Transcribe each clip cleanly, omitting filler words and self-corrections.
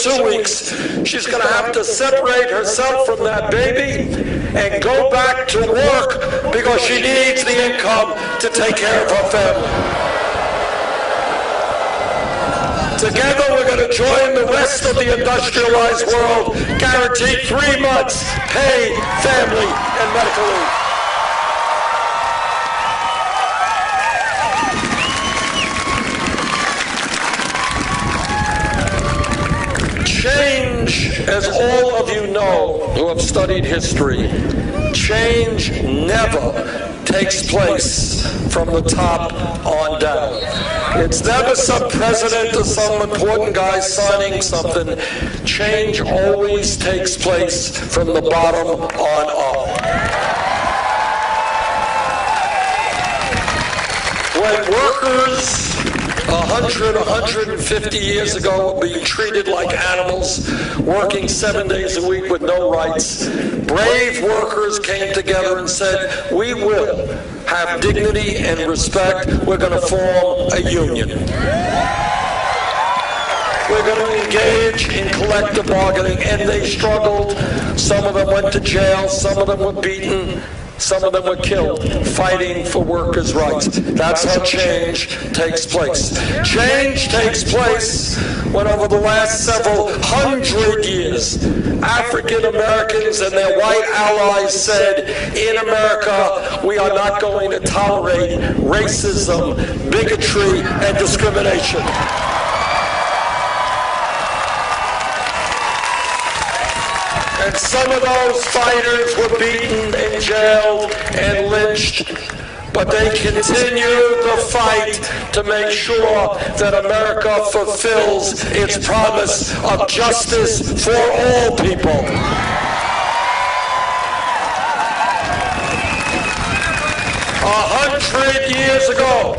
2 weeks, she's going to have to separate herself from that baby and go back to work because she needs the income to take care of her family. Together, we're going to join the rest of the industrialized world, guaranteed 3 months paid family and medical leave. Change, as all of you know who have studied history, change never takes place from the top on down. It's never some president or some important guy signing something. Change always takes place from the bottom on up. When workers 100, 150 years ago were being treated like animals, working 7 days a week with no rights, brave workers came together and said, we will have dignity and respect. We're going to form a union. We're going to engage in collective bargaining, and they struggled. Some of them went to jail, some of them were beaten, some of them were killed, fighting for workers' rights. That's how change takes place. Change takes place when over the last several hundred years, African Americans and their white allies said, in America, we are not going to tolerate racism, bigotry, and discrimination. And some of those fighters were beaten and jailed and lynched, but they continue the fight to make sure that America fulfills its promise of justice for all people. 100 years ago,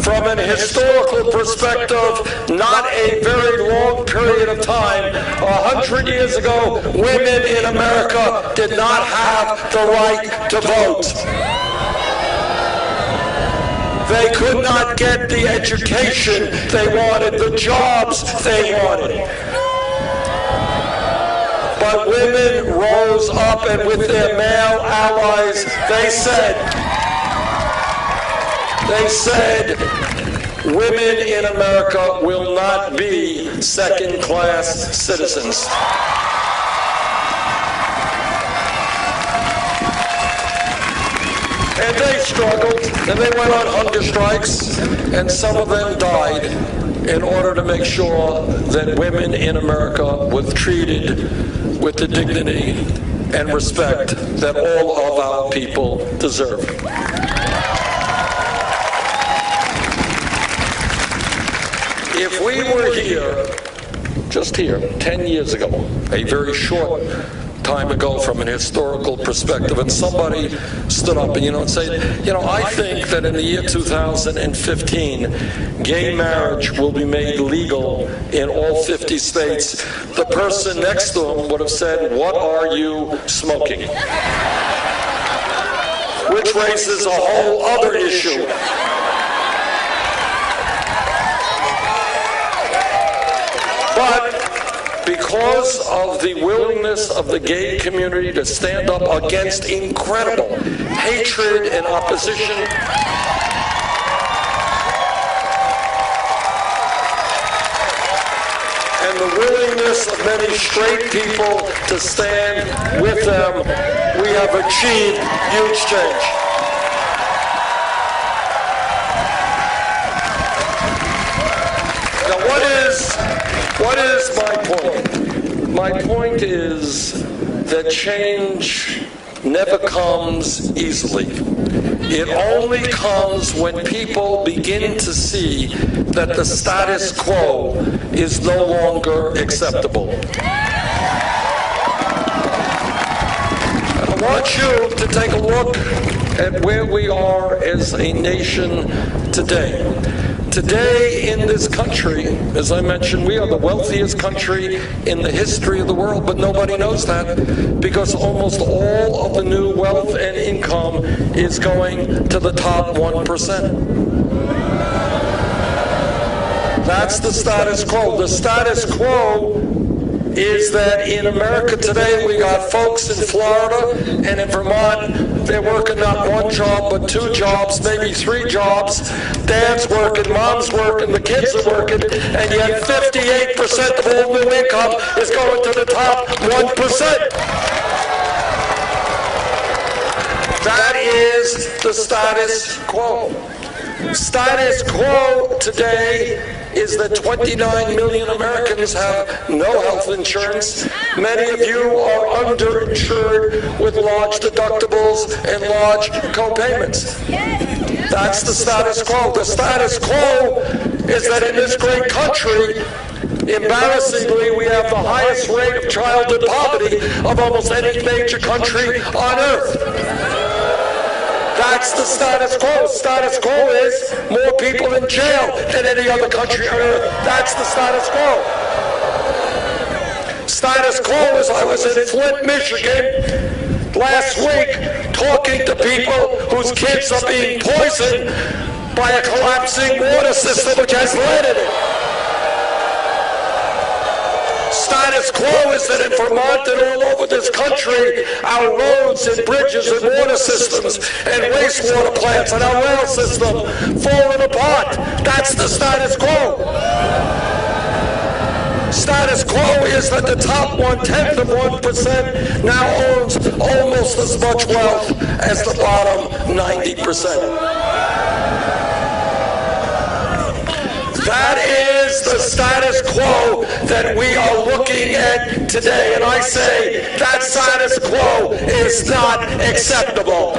from an historical perspective, not a very long period of time, 100 years ago, women in America did not have the right to vote. They could not get the education they wanted, the jobs they wanted. But women rose up, and with their male allies, they said, women in America will not be second-class citizens. And they struggled, and they went on hunger strikes, and some of them died in order to make sure that women in America were treated with the dignity and respect that all of our people deserve. If we were here, just here, 10 years ago, a very short time ago from an historical perspective, and somebody stood up and said, I think that in the year 2015, gay marriage will be made legal in all 50 states, the person next to him would have said, what are you smoking? Which raises a whole other issue. But because of the willingness of the gay community to stand up against incredible hatred and opposition, and the willingness of many straight people to stand with them, we have achieved huge change. Now, what is my point? My point is that change never comes easily. It only comes when people begin to see that the status quo is no longer acceptable. I want you to take a look at where we are as a nation today. Today in this country, as I mentioned, we are the wealthiest country in the history of the world, but nobody knows that because almost all of the new wealth and income is going to the top 1%. That's the status quo. The status quo is that in America today, we got folks in Florida and in Vermont, they're working not one job, but two jobs, maybe three jobs. Dad's working, mom's working, the kids are working, and yet 58% of all new income is going to the top 1%. That is the status quo. Status quo today is that 29 million Americans have no health insurance. Many of you are underinsured with large deductibles and large co-payments. That's the status quo. The status quo is that in this great country, embarrassingly, we have the highest rate of childhood poverty of almost any major country on earth. That's the status quo. Status quo is more people in jail than any other country on earth. That's the status quo. Status quo is I was in Flint, Michigan last week talking to people whose kids are being poisoned by a collapsing water system which has lead in it. Status quo is that in Vermont and all over this country, our roads and bridges and water systems and wastewater plants and our rail system falling apart. That's the status quo. Status quo is that the top 1/10 of 1% now owns almost as much wealth as the bottom 90%. That is the status quo that we are looking at today. And I say that status quo is not acceptable.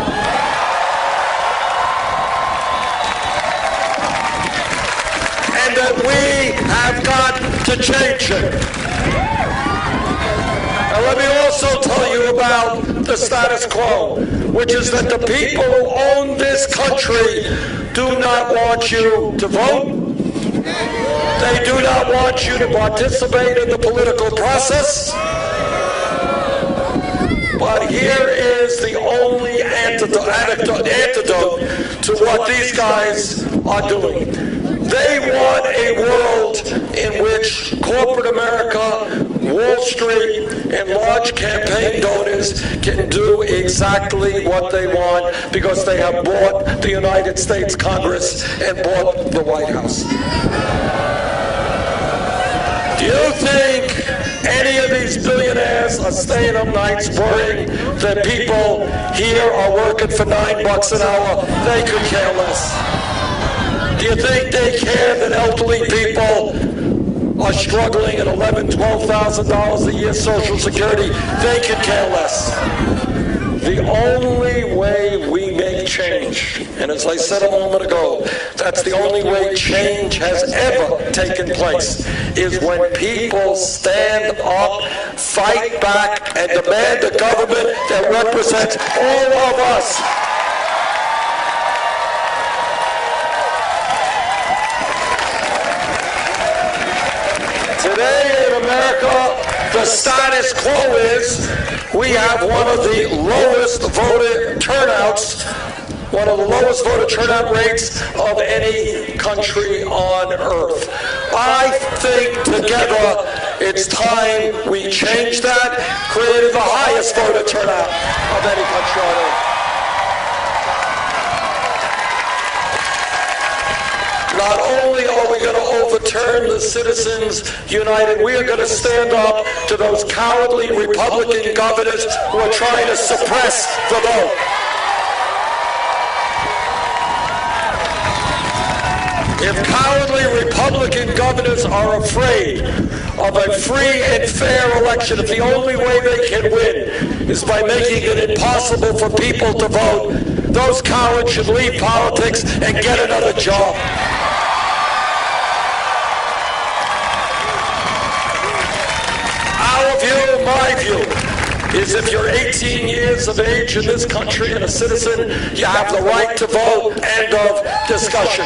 And that we have got to change it. Now let me also tell you about the status quo, which is that the people who own this country do not want you to vote. They do not want you to participate in the political process. But here is the only antidote to what these guys are doing. They want a world in which corporate America, Wall Street, and large campaign donors can do exactly what they want because they have bought the United States Congress and bought the White House. Do you think any of these billionaires are staying up nights worrying that people here are working for $9 an hour? They could care less. Do you think they care that elderly people are struggling at $11,000, $12,000 a year Social Security? They could care less. The only way we make change, and as I said a moment ago, that's the only way change has ever taken place, is when people stand up, fight back, and demand a government that represents all of us. Today in America, the status quo is we have one of the lowest voter turnouts, one of the lowest voter turnout rates of any country on earth. I think together it's time we change that, creating the highest voter turnout of any country on earth. Not only are we going to overturn the Citizens United, we are going to stand up to those cowardly Republican governors who are trying to suppress the vote. If cowardly Republican governors are afraid of a free and fair election, if the only way they can win is by making it impossible for people to vote, those cowards should leave politics and get another job. Our view, my view, is if you're 18 years of age in this country and a citizen, you have the right to vote. End of discussion.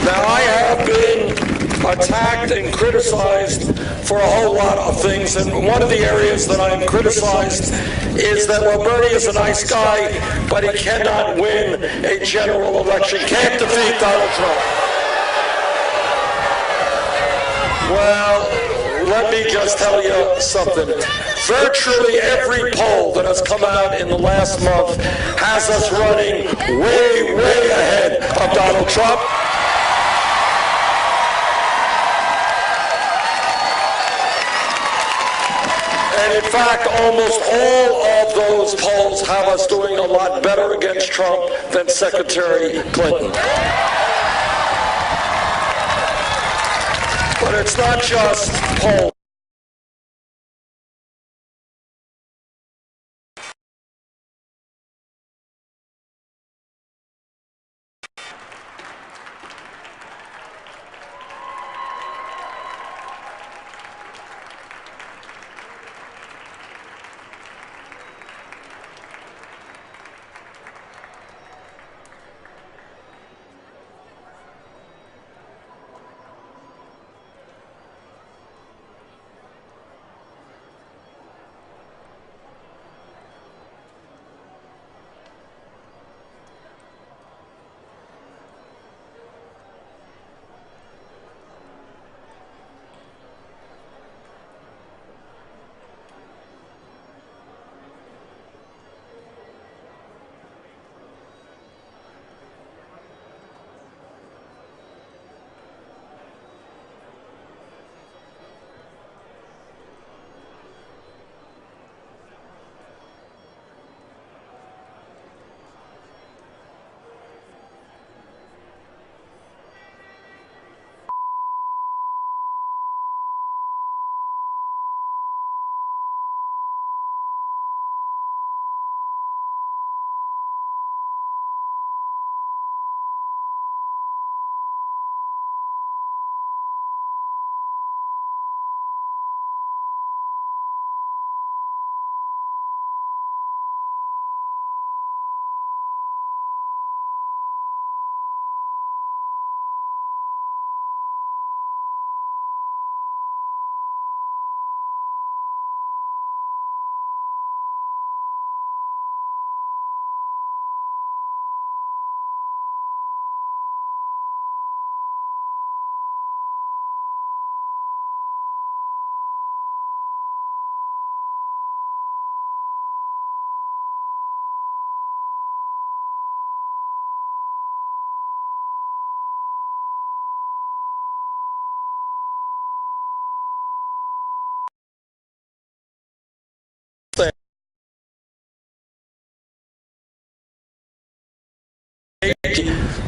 Now, I have been attacked and criticized for a whole lot of things, and one of the areas that I'm criticized is that, well, Bernie is a nice guy, but he cannot win a general election, can't defeat Donald Trump. Well, let me just tell you something. Virtually every poll that has come out in the last month has us running way, way ahead of Donald Trump. And in fact, almost all of those polls have us doing a lot better against Trump than Secretary Clinton. But it's not just polls.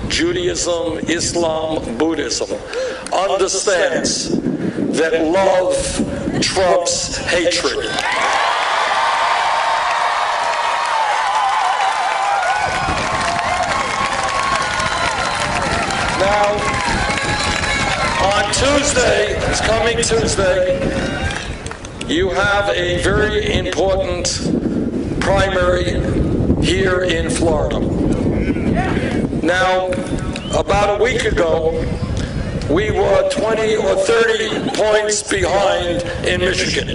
Judaism, Islam, Buddhism understands that love trumps hatred. Now, on Tuesday, this coming Tuesday, you have a very important primary here in Florida. Now, about a week ago, we were 20 or 30 points behind in Michigan.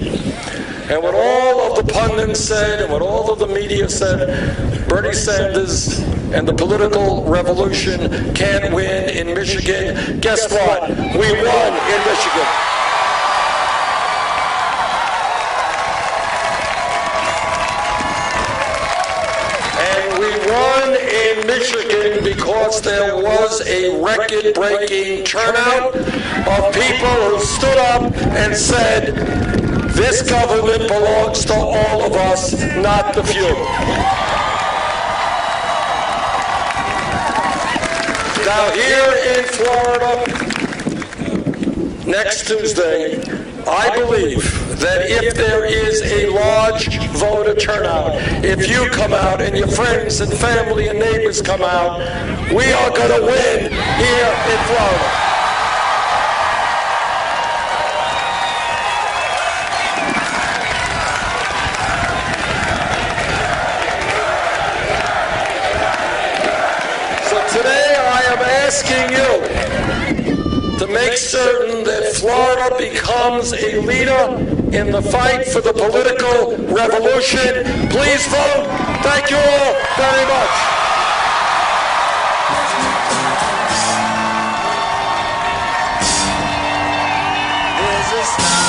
And what all of the pundits said and what all of the media said, Bernie Sanders and the political revolution can't win in Michigan. Guess what? We won in Michigan. Michigan because there was a record-breaking turnout of people who stood up and said, this government belongs to all of us, not the few. Now here in Florida, next Tuesday, I believe that if there is a large voter turnout, if you come out and your friends and family and neighbors come out, we are going to win here in Florida. So today I am asking you to make certain that Florida becomes a leader in the fight for the political revolution. Please vote. Thank you all very much. is not